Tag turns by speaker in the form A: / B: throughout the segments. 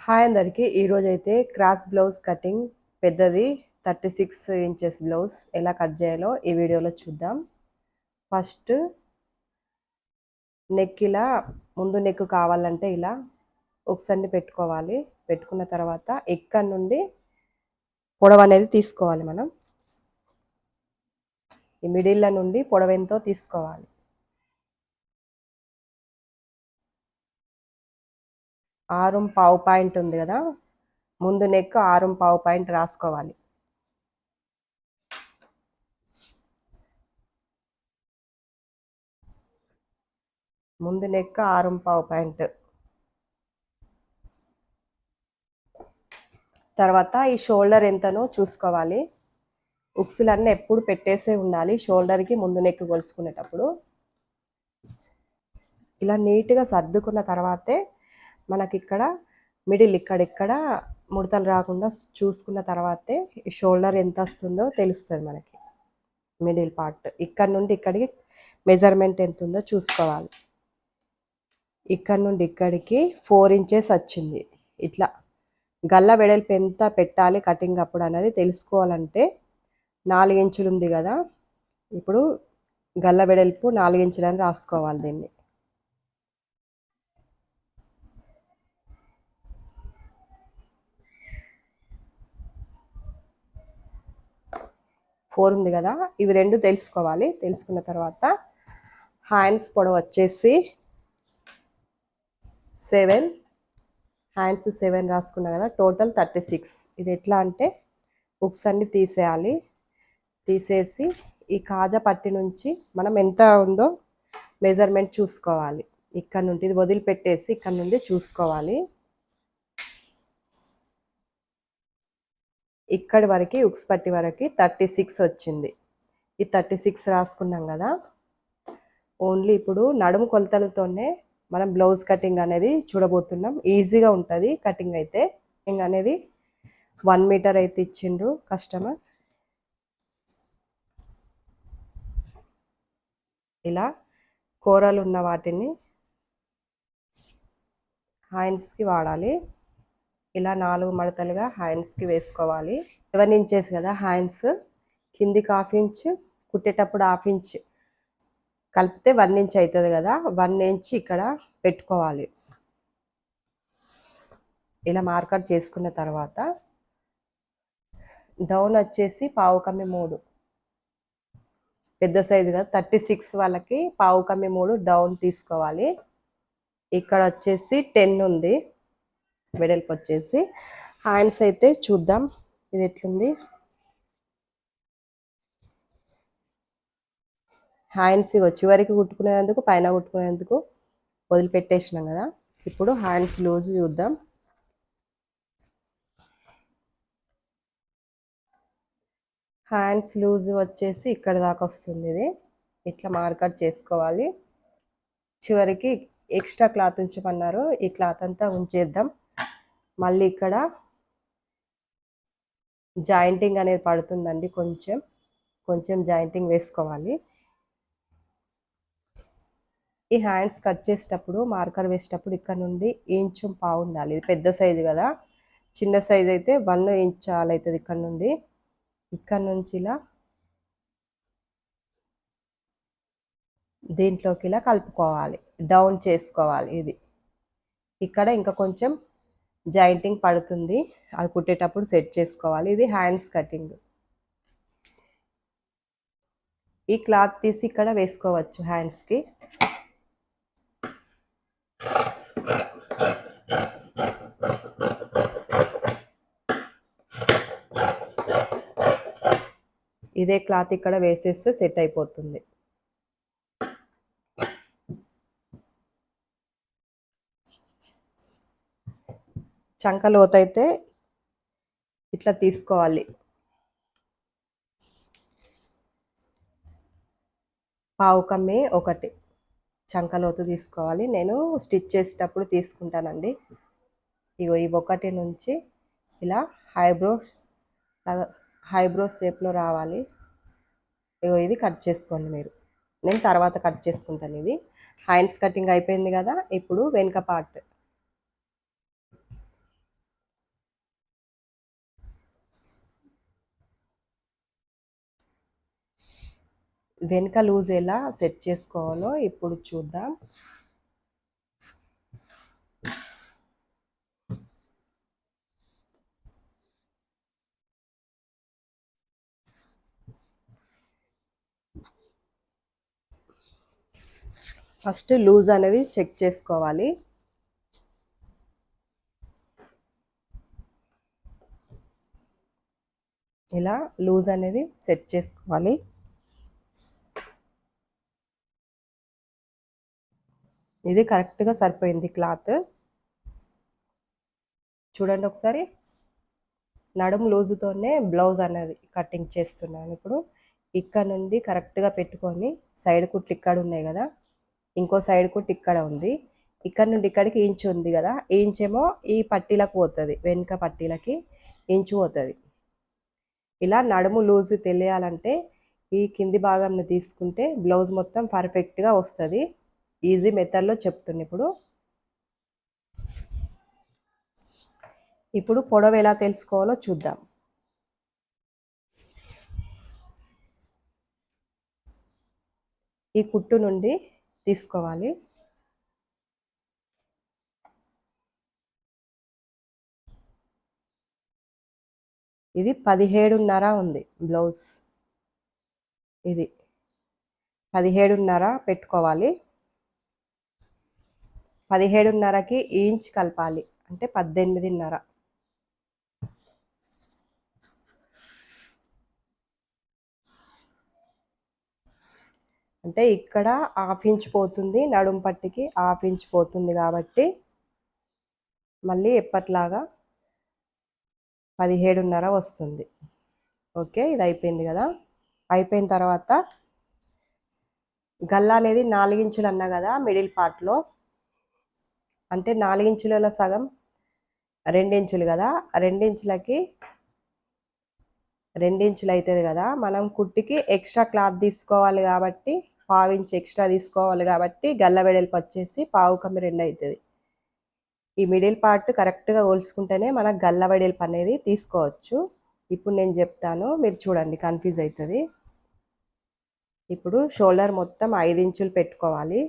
A: Hi అందరికి ఈరోజైతే cross blouse cutting పెద్దది 36 ఇంచెస్ బ్లౌజ్ ఎలా కట్ చేయాలో ఈ వీడియోలో చూద్దాం. ఫస్ట్ నెక్ ఇలా ముందు నెక్ కావాలంటే ఇలా ఒకసారి పెట్టుకోవాలి. పెట్టుకున్న తర్వాత ఎక్కడి నుండి పొడవు అనేది తీసుకోవాలి. మనం ఈ మిడిల్ నుండి పొడవు ఎంతో తీసుకోవాలి. 6.5 పాయింట్ ఉంది కదా, ముందు నెక్ 6.5 పాయింట్ రాసుకోవాలి. ముందు నెక్ 6.5 పాయింట్. తర్వాత ఈ షోల్డర్ ఎంతనో చూసుకోవాలి. ఉక్సులన్నీ ఎప్పుడు పెట్టేసే ఉండాలి షోల్డర్కి ముందు నెక్ కొలుసుకునేటప్పుడు. ఇలా నీట్గా సర్దుకున్న తర్వాతే మనకి ఇక్కడ మిడిల్ ఇక్కడిక్కడ ముడతలు రాకుండా చూసుకున్న తర్వాతే ఈ షోల్డర్ ఎంత వస్తుందో తెలుస్తుంది మనకి. మిడిల్ పార్ట్ ఇక్కడ నుండి ఇక్కడికి మెజర్మెంట్ ఎంత ఉందో చూసుకోవాలి. ఇక్కడ నుండి ఇక్కడికి 4 ఇంచెస్ వచ్చింది. ఇట్లా గల్ల వెడల్పు ఎంత పెట్టాలి కటింగ్ అప్పుడు అనేది తెలుసుకోవాలంటే 4 ఇంచులు ఉంది కదా, ఇప్పుడు గల్ల వెడల్పు 4 ఇంచులని రాసుకోవాలి. దీన్ని 4 ఉంది కదా, ఇవి రెండు తెలుసుకోవాలి. తెలుసుకున్న తర్వాత హ్యాండ్స్ పొడవు వచ్చేసి 7, హ్యాండ్స్ 7 రాసుకున్నా కదా, టోటల్ 36. ఇది ఎట్లా అంటే ఉక్స్ అన్ని తీసేయాలి. తీసేసి ఈ కాజా పట్టి నుంచి మనం ఎంత ఉందో మెజర్మెంట్ చూసుకోవాలి. ఇక్కడ నుండి ఇది వదిలిపెట్టేసి ఇక్కడ నుండి చూసుకోవాలి. ఇక్కడి వరకు ఉక్స్ పట్టి వరకు 36 వచ్చింది. ఈ 36 రాసుకున్నాం కదా. ఓన్లీ ఇప్పుడు నడుము కొలతలతోనే మనం బ్లౌజ్ కటింగ్ అనేది చూడబోతున్నాం. ఈజీగా ఉంటుంది కటింగ్ అయితే. కటింగ్ అనేది 1 మీటర్ అయితే ఇచ్చిండ్రు కస్టమర్. ఇలా కూరలు ఉన్న వాటిని హ్యాండ్స్కి వాడాలి. ఇలా 4 మడతలుగా హ్యాండ్స్కి వేసుకోవాలి. 7 ఇంచెస్ కదా హ్యాండ్స్, కిందికి 1/2 ఇంచ్, కుట్టేటప్పుడు 1/2 ఇంచ్ కలిపితే 1 ఇంచ్ అవుతుంది కదా. 1 ఇంచ్ ఇక్కడ పెట్టుకోవాలి. ఇలా మార్కర్ చేసుకున్న తర్వాత డౌన్ వచ్చేసి 1/4 కమ్మి 3, పెద్ద సైజు కదా 36 వాళ్ళకి 1/4 కమ్మి 3 డౌన్ తీసుకోవాలి. ఇక్కడ వచ్చేసి 10 ఉంది వెడల్పు వచ్చేసి. హ్యాండ్స్ అయితే చూద్దాం ఇది ఎట్లుంది. హ్యాండ్స్ చివరికి కుట్టుకునేందుకు పైన కుట్టుకునేందుకు వదిలిపెట్టేసినాం కదా. ఇప్పుడు హ్యాండ్స్ లూజ్ చూద్దాం. హ్యాండ్స్ లూజ్ వచ్చేసి ఇక్కడ దాకా వస్తుంది. ఇది ఇట్లా మార్కర్ చేసుకోవాలి. చివరికి ఎక్స్ట్రా క్లాత్ ఉంచమన్నారు, ఈ క్లాత్ అంతా ఉంచేద్దాం. మళ్ళీ ఇక్కడ జాయింటింగ్ అనేది పడుతుందండి, కొంచెం కొంచెం జాయింటింగ్ వేసుకోవాలి. ఈ హ్యాండ్స్ కట్ చేసేటప్పుడు మార్కర్ వేసేటప్పుడు ఇక్కడ నుండి 1.5 ఇంచు ఉండాలి. ఇది పెద్ద సైజు కదా, చిన్న సైజు అయితే 1 ఇంచ్ చాలు అవుతుంది. ఇక్కడ నుండి ఇక్కడ నుంచి ఇలా దీంట్లోకి ఇలా కలుపుకోవాలి, డౌన్ చేసుకోవాలి. ఇది ఇక్కడ ఇంకా కొంచెం జాయింటింగ్ పడుతుంది, అది కుట్టేటప్పుడు సెట్ చేసుకోవాలి. ఇది హ్యాండ్స్ కటింగ్. ఈ క్లాత్ తీసి ఇక్కడ వేసుకోవచ్చు హ్యాండ్స్కి. ఇదే క్లాత్ ఇక్కడ వేసేస్తే సెట్ అయిపోతుంది. చంక లోతైతే ఇట్లా తీసుకోవాలి. 1/4 కమ్మి 1 చంక లోతు తీసుకోవాలి. నేను స్టిచ్ చేసేటప్పుడు తీసుకుంటానండి. ఇగో ఈ 1 నుంచి ఇలా హైబ్రో షేప్లో రావాలి. ఇగో ఇది కట్ చేసుకోండి మీరు, నేను తర్వాత కట్ చేసుకుంటాను. ఇది హ్యాండ్స్ కటింగ్ అయిపోయింది కదా. ఇప్పుడు వెనుక పార్ట్ వెనుక లూజ్ ఎలా సెట్ చేసుకోవాలో ఇప్పుడు చూద్దాం. ఫస్ట్ లూజ్ అనేది చెక్ చేసుకోవాలి. ఇలా లూజ్ అనేది సెట్ చేసుకోవాలి. ఇది కరెక్ట్గా సరిపోయింది క్లాత్. చూడండి ఒకసారి. నడుము లూజుతోనే బ్లౌజ్ అనేది కటింగ్ చేస్తున్నాను. ఇప్పుడు ఇక్కడ నుండి కరెక్ట్గా పెట్టుకొని సైడ్ కుట్లు ఇక్కడ ఉన్నాయి కదా, ఇంకో సైడ్ కుట్టు ఇక్కడ ఉంది. ఇక్కడ నుండి ఇక్కడికి ఇంచు ఉంది కదా, ఇంచేమో ఈ పట్టీలకు పోతుంది, వెనుక పట్టీలకి ఇంచు పోతుంది. ఇలా నడుము లూజు తెలియాలంటే ఈ కింది భాగంని తీసుకుంటే బ్లౌజ్ మొత్తం పర్ఫెక్ట్గా వస్తుంది. ఈజీ మెథడ్లో చెప్తున్నా. ఇప్పుడు పొడవు ఎలా తెలుసుకోవాలో చూద్దాం. ఈ కుట్టు నుండి తీసుకోవాలి. ఇది 17.5 ఉంది బ్లౌజ్. ఇది 17.5 పెట్టుకోవాలి. 17.5కి ఇంచ్ కలపాలి, అంటే 18.5. అంటే ఇక్కడ ½ ఇంచ్ పోతుంది, నడుము పట్టికి ½ ఇంచ్ పోతుంది కాబట్టి మళ్ళీ ఎప్పట్లాగా 17.5 వస్తుంది. ఓకే, ఇది అయిపోయింది కదా. అయిపోయిన తర్వాత గల్ల అనేది 4 ఇంచులు అన్నా కదా మిడిల్ పార్ట్లో, అంటే 4 ఇంచులలో సగం 2 ఇంచులు కదా, 2 ఇంచులకి 2 ఇంచులు అవుతుంది కదా. మనం కుట్టికి ఎక్స్ట్రా క్లాత్ తీసుకోవాలి కాబట్టి 1/2 ఇంచ్ ఎక్స్ట్రా తీసుకోవాలి కాబట్టి గల్ల వెడల్పు వచ్చేసి 1/2 అవుతుంది. ఈ మిడిల్ పార్ట్ కరెక్ట్గా కోల్చుకుంటేనే మనకు గల్ల వెడల్పు అనేది తీసుకోవచ్చు. ఇప్పుడు నేను చెప్తాను, మీరు చూడండి, కన్ఫ్యూజ్ అవుతుంది. ఇప్పుడు షోల్డర్ మొత్తం 5 ఇంచులు పెట్టుకోవాలి.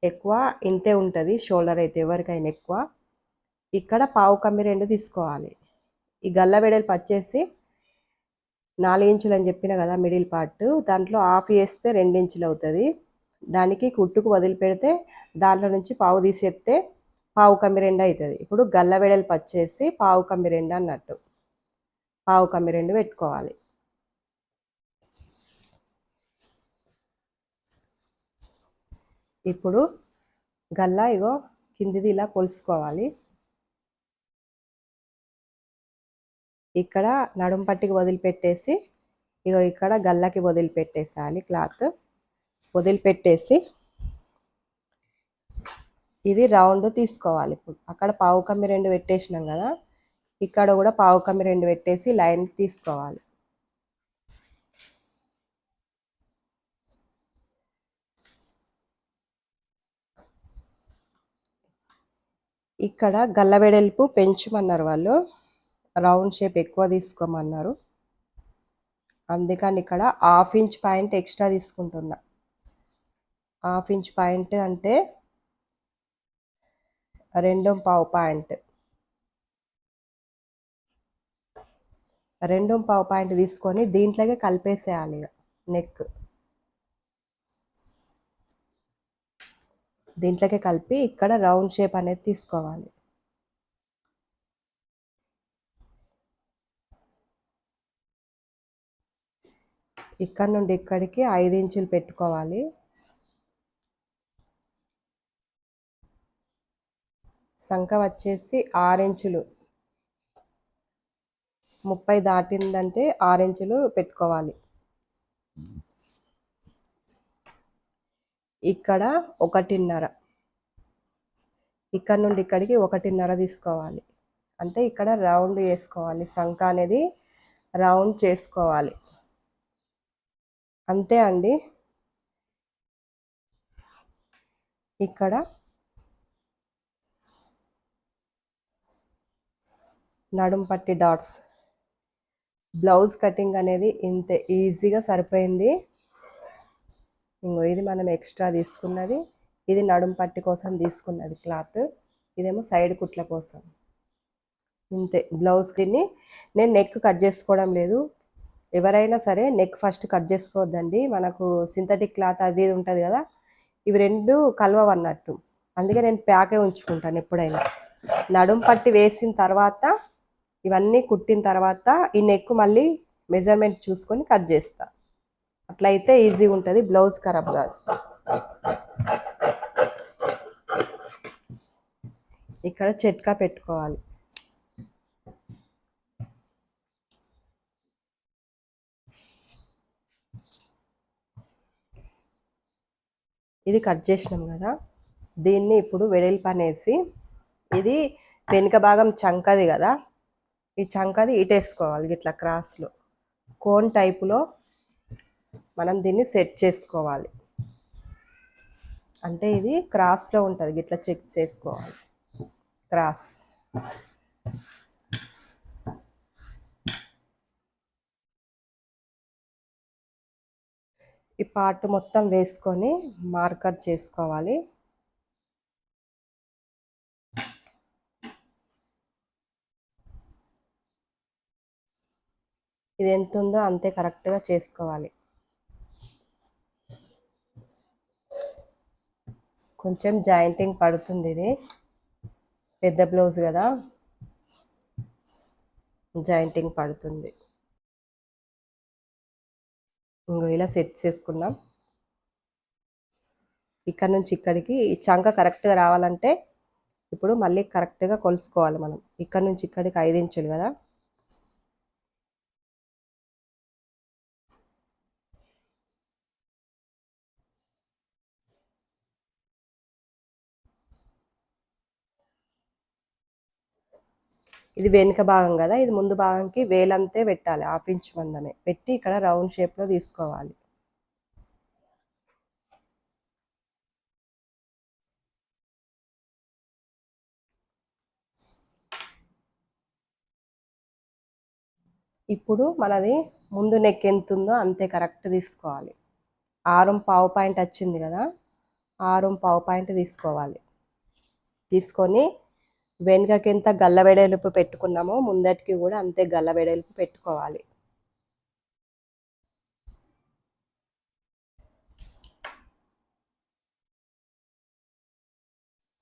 A: ఎక్కువ ఇంతే ఉంటుంది షోల్డర్ అయితే ఎవరికైనా ఎక్కువ. ఇక్కడ 1/2 తీసుకోవాలి. ఈ గల్ల వెడల్పు వచ్చేసి 4 ఇంచులు అని చెప్పిన కదా మిడిల్ పార్ట్, దాంట్లో ½ వేస్తే 2 ఇంచులు అవుతుంది. దానికి కుట్టుకు వదిలిపెడితే దాంట్లో నుంచి పావు తీసేస్తే 1/2 అవుతుంది. ఇప్పుడు గల్ల వెడల్పు వచ్చేసి 1/2 అన్నట్టు, 1/2 పెట్టుకోవాలి. ఇప్పుడు గల్ల ఇగో కిందిది ఇలా కొలుసుకోవాలి. ఇక్కడ నడుము పట్టికి వదిలిపెట్టేసి ఇగో ఇక్కడ గల్లకి వదిలిపెట్టేసాలి. క్లాత్ వదిలిపెట్టేసి ఇది రౌండ్ తీసుకోవాలి. ఇప్పుడు అక్కడ 1/2 పెట్టేసినాం కదా, ఇక్కడ కూడా 1/2 పెట్టేసి లైన్ తీసుకోవాలి. ఇక్కడ గల్ల వెడల్పు పెంచమన్నారు వాళ్ళు, రౌండ్ షేప్ ఎక్కువ తీసుకోమన్నారు. అందుకని ఇక్కడ ½ ఇంచ్ పాయింట్ ఎక్స్ట్రా తీసుకుంటున్నా. ½ ఇంచ్ పాయింట్ అంటే 2.5 పాయింట్, 2.5 పాయింట్ తీసుకొని దీంట్లోకి కలిపేసేయాలి. నెక్ దీంట్లోకి కలిపి ఇక్కడ రౌండ్ షేప్ అనేది తీసుకోవాలి. ఇక్కడ నుండి ఇక్కడికి 5 ఇంచులు పెట్టుకోవాలి. సంఖ వచ్చేసి 6 ఇంచులు, 30 దాటిందంటే 6 ఇంచులు పెట్టుకోవాలి. ఇక్కడ 1.5, ఇక్కడ నుండి ఇక్కడికి 1.5 తీసుకోవాలి. అంటే ఇక్కడ రౌండ్ వేసుకోవాలి, సంఖ అనేది రౌండ్ చేసుకోవాలి. అంతే అండి. ఇక్కడ నడుం పట్టి డాట్స్, బ్లౌజ్ కటింగ్ అనేది ఇంతే ఈజీగా సరిపోయింది. ఇంకో ఇది మనం ఎక్స్ట్రా తీసుకున్నది, ఇది నడుం పట్టి కోసం తీసుకున్నది క్లాత్, ఇదేమో సైడ్ కుట్ల కోసం. ఇంతే బ్లౌజ్. దీన్ని నేను నెక్ కట్ చేసుకోవడం లేదు. ఎవరైనా సరే నెక్ ఫస్ట్ కట్ చేసుకోవద్దండి, మనకు సింథటిక్ క్లాత్ అది ఉంటుంది కదా, ఇవి రెండు కలవన్నట్టు. అందుకే నేను ప్యాకే ఉంచుకుంటాను ఎప్పుడైనా. నడుం పట్టి వేసిన తర్వాత ఇవన్నీ కుట్టిన తర్వాత ఈ నెక్ మళ్ళీ మెజర్మెంట్ చూసుకొని కట్ చేస్తా. అట్లయితే ఈజీగా ఉంటుంది, బ్లౌజ్ ఖరాబ్ కాదు. ఇక్కడ చెట్కా పెట్టుకోవాలి. ఇది కట్ చేసినాం కదా, దీన్ని ఇప్పుడు వెడల్పు అనేసి, ఇది వెనుక భాగం చంకది కదా, ఈ చంకది ఇటేసుకోవాలి ఇట్లా క్రాస్లో కోన్ టైపులో మనం దీన్ని సెట్ చేసుకోవాలి. అంటే ఇది క్రాస్లో ఉంటుంది, ఇట్లా చెక్ చేసుకోవాలి క్రాస్. ఈ పార్ట్ మొత్తం వేసుకొని మార్కర్ చేసుకోవాలి. ఇది ఎంత ఉందో అంతే కరెక్ట్గా చేసుకోవాలి. కొంచెం జాయింటింగ్ పడుతుంది, ఇది పెద్ద బ్లౌజ్ కదా, జాయింటింగ్ పడుతుంది. ఇంకో ఇలా సెట్ చేసుకున్నాం. ఇక్కడ నుంచి ఇక్కడికి ఈ చంక కరెక్ట్గా రావాలంటే ఇప్పుడు మళ్ళీ కరెక్ట్గా కొలుసుకోవాలి మనం. ఇక్కడ నుంచి ఇక్కడికి 5 ఇంచులు కదా, ఇది వెనుక భాగం కదా, ఇది ముందు భాగంకి వేలంతే పెట్టాలి, 1/2 ఇంచ్ మందమే పెట్టి ఇక్కడ రౌండ్ షేప్లో తీసుకోవాలి. ఇప్పుడు మనది ముందు నెక్ ఎంత ఉందో అంతే కరెక్ట్ తీసుకోవాలి. 6.5 పాయింట్ వచ్చింది కదా, 6.5 పాయింట్ తీసుకోవాలి. తీసుకొని వెనుకకి ఎంత గల్ల వెడల్పు పెట్టుకున్నామో ముందటికి కూడా అంతే గల్ల వెడల్పు పెట్టుకోవాలి.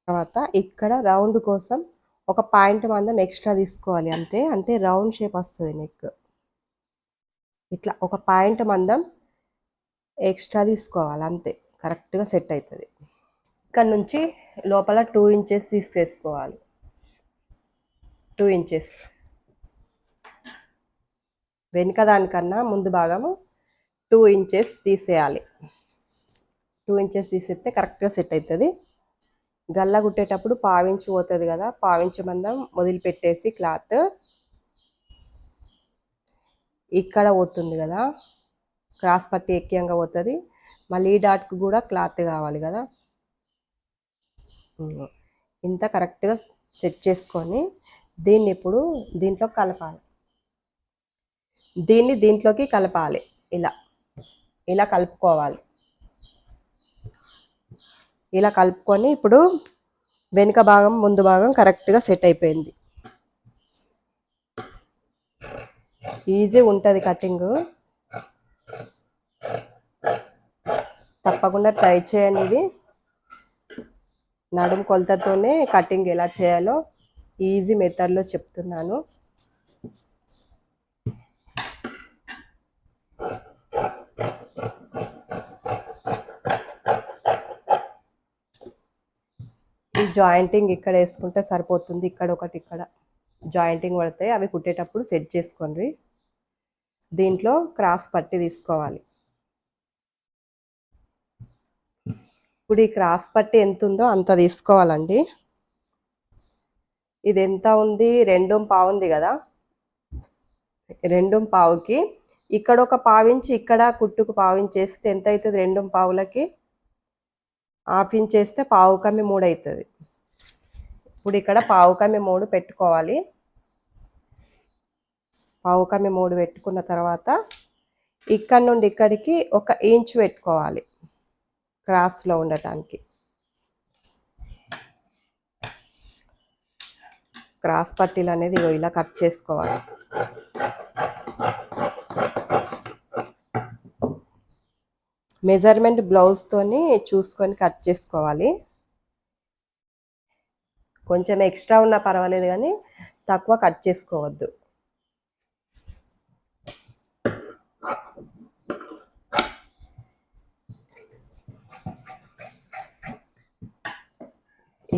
A: తర్వాత ఇక్కడ రౌండ్ కోసం ఒక పాయింట్ మందం ఎక్స్ట్రా తీసుకోవాలి అంతే. అంటే రౌండ్ షేప్ వస్తుంది నెక్. ఇట్లా ఒక పాయింట్ మందం ఎక్స్ట్రా తీసుకోవాలి అంతే, కరెక్ట్గా సెట్ అవుతుంది. ఇక్కడ నుంచి లోపల 2 ఇంచెస్ తీసేసుకోవాలి. 2 ఇంచెస్ వెనుక దానికన్నా ముందు భాగము 2 ఇంచెస్ తీసేయాలి. 2 ఇంచెస్ తీసేస్తే కరెక్ట్గా సెట్ అవుతుంది. గల్ల కుట్టేటప్పుడు 1/2 ఇంచు పోతుంది కదా, 1/2 ఇంచు మందం వదిలిపెట్టేసి క్లాత్ ఇక్కడ పోతుంది కదా, క్రాస్ పట్టి ఎక్కియంగా పోతుంది. మళ్ళీ ఈ డాట్కు కూడా క్లాత్ కావాలి కదా, ఇంత కరెక్ట్గా సెట్ చేసుకొని దీన్ని ఇప్పుడు దీంట్లో కలపాలి. దీన్ని దీంట్లోకి కలపాలి. ఇలా ఇలా కలుపుకోవాలి. ఇలా కలుపుకొని ఇప్పుడు వెనుక భాగం ముందు భాగం కరెక్ట్గా సెట్ అయిపోయింది. ఈజీ ఉంటుంది కటింగ్, తప్పకుండా ట్రై చేయండి. ఇది నడుము కొలతతోనే కటింగ్ ఎలా చేయాలో ఈజీ మెథడ్లో చెప్తున్నాను. ఈ జాయింటింగ్ ఇక్కడ వేసుకుంటే సరిపోతుంది. ఇక్కడ ఒకటి ఇక్కడ జాయింటింగ్ పడతాయి, అవి కుట్టేటప్పుడు సెట్ చేసుకోండి. దీంట్లో క్రాస్ పట్టి తీసుకోవాలి. ఇప్పుడు ఈ క్రాస్ పట్టి ఎంత ఉందో అంత తీసుకోవాలండి. ఇది ఎంత ఉంది, 2.5 ఉంది కదా, 2.5కి ఇక్కడ ఒక 1/2 ఇంచ్, ఇక్కడ కుట్టుకు 1/2 ఇంచ్ వేస్తే ఎంత అవుతుంది, 2.5లకి 1/2 ఇంచ్ వేస్తే 1/2 కమ్మి 3 అవుతుంది. ఇప్పుడు ఇక్కడ 1/2 కమ్మి 3 పెట్టుకోవాలి. 1/2 కమ్మి 3 పెట్టుకున్న తర్వాత ఇక్కడ నుండి ఇక్కడికి 1 ఇంచ్ పెట్టుకోవాలి. క్రాస్లో ఉండటానికి. క్రాస్ పట్టీలు అనేది ఇలా కట్ చేసుకోవాలి. మెజర్మెంట్ బ్లౌజ్తోని చూసుకొని కట్ చేసుకోవాలి. కొంచెం ఎక్స్ట్రా ఉన్నా పర్వాలేదు కానీ తక్కువ కట్ చేసుకోవద్దు.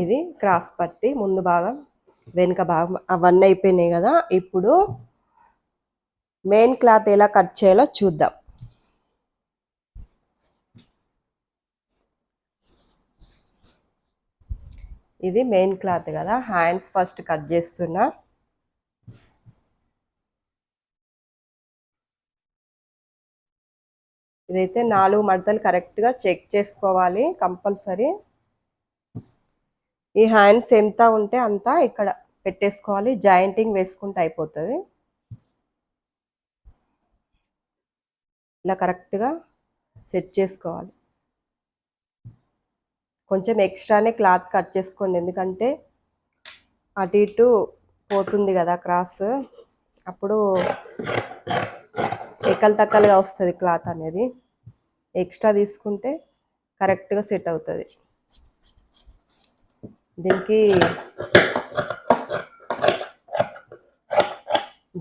A: ఇది క్రాస్ పట్టి ముందు భాగం వెనుక భాగం అవన్నీ అయిపోయినాయి కదా. ఇప్పుడు మెయిన్ క్లాత్ ఎలా కట్ చేయాలో చూద్దాం. ఇది మెయిన్ క్లాత్ కదా, హ్యాండ్స్ ఫస్ట్ కట్ చేస్తున్నా. ఇదైతే 4 మడతలు కరెక్ట్గా చెక్ చేసుకోవాలి కంపల్సరీ. ఈ హ్యాండ్స్ ఎంత ఉంటే అంత ఇక్కడ పెట్టేసుకోవాలి. జాయింటింగ్ వేసుకుంటే అయిపోతుంది. ఇలా కరెక్ట్గా సెట్ చేసుకోవాలి. కొంచెం ఎక్స్ట్రానే క్లాత్ కట్ చేసుకోండి, ఎందుకంటే అటు ఇటు పోతుంది కదా క్రాస్, అప్పుడు ఎక్కలు తక్కలుగా వస్తుంది క్లాత్ అనేది. ఎక్స్ట్రా తీసుకుంటే కరెక్ట్గా సెట్ అవుతుంది. దీనికి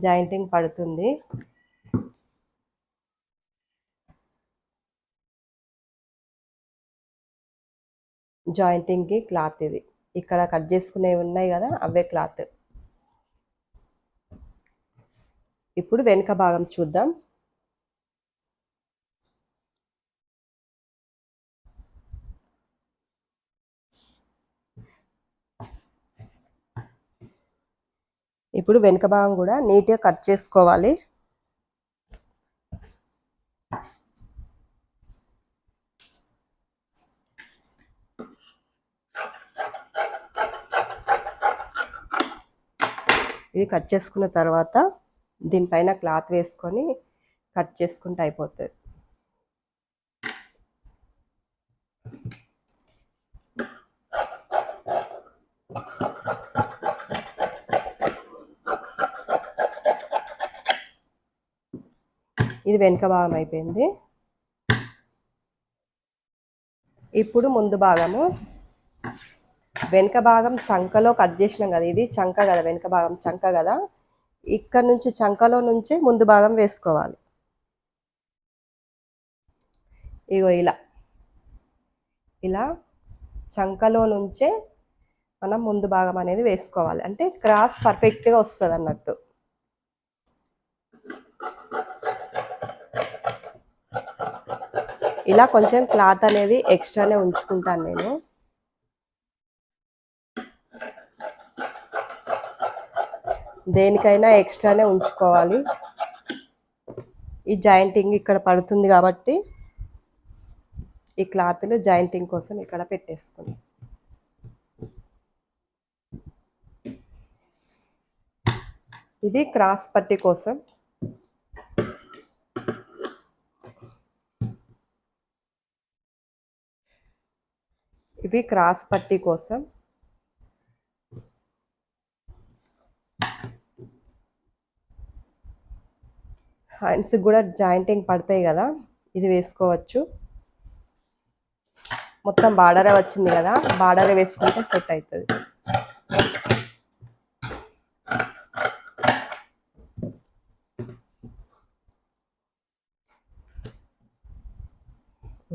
A: జాయింటింగ్ పడుతుంది. జాయింటింగ్కి క్లాత్ ఇది ఇక్కడ కట్ చేసుకునేవి ఉన్నాయి కదా, అవే క్లాత్. ఇప్పుడు వెనుక భాగం చూద్దాం. ఇప్పుడు వెనుక భాగం కూడా నీట్గా కట్ చేసుకోవాలి. ఇది కట్ చేసుకున్న తర్వాత దీనిపైన క్లాత్ వేసుకొని కట్ చేసుకుంటే అయిపోతుంది. ఇది వెనుక భాగం అయిపోయింది. ఇప్పుడు ముందు భాగము. వెనుక భాగం చంకలో కట్ చేసినాం కదా, ఇది చంక కదా, వెనుక భాగం చంక కదా. ఇక్కడ నుంచి చంకలో నుంచే ముందు భాగం వేసుకోవాలి. ఇగో ఇలా ఇలా చంకలో నుంచే మనం ముందు భాగం అనేది వేసుకోవాలి. అంటే క్రాస్ పర్ఫెక్ట్గా వస్తుంది అన్నట్టు. ఇలా కొంచెం క్లాత్ అనేది ఎక్స్ట్రానే ఉంచుకుంటాను నేను. దేనికైనా ఎక్స్ట్రానే ఉంచుకోవాలి. ఈ జాయింటింగ్ ఇక్కడ పడుతుంది కాబట్టి ఈ క్లాత్లు జాయింటింగ్ కోసం ఇక్కడ పెట్టేసుకున్నాం. ఇది క్రాస్ పట్టి కోసం. ఇవి క్రాస్ పట్టి కోసం. హ్యాండ్స్ కూడా జాయింటింగ్ పడతాయి కదా, ఇది వేసుకోవచ్చు. మొత్తం బార్డరే వచ్చింది కదా, బార్డరే వేసుకుంటే సెట్ అవుతుంది.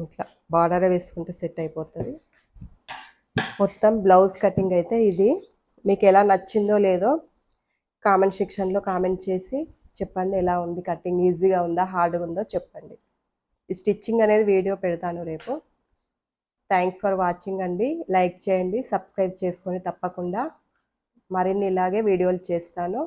A: ఇట్లా బార్డరే వేసుకుంటే సెట్ అయిపోతుంది. మొత్తం బ్లౌజ్ కటింగ్ అయితే ఇది. మీకు ఎలా నచ్చిందో లేదో కామెంట్ సెక్షన్లో కామెంట్ చేసి చెప్పండి. ఎలా ఉంది కటింగ్, ఈజీగా ఉందా, హార్డ్గా ఉందో చెప్పండి. ఈ స్టిచ్చింగ్ అనేది వీడియో పెడతాను రేపు. థ్యాంక్స్ ఫర్ వాచింగ్ అండి. లైక్ చేయండి, సబ్స్క్రైబ్ చేసుకొని తప్పకుండా. మరిన్ని ఇలాగే వీడియోలు చేస్తాను.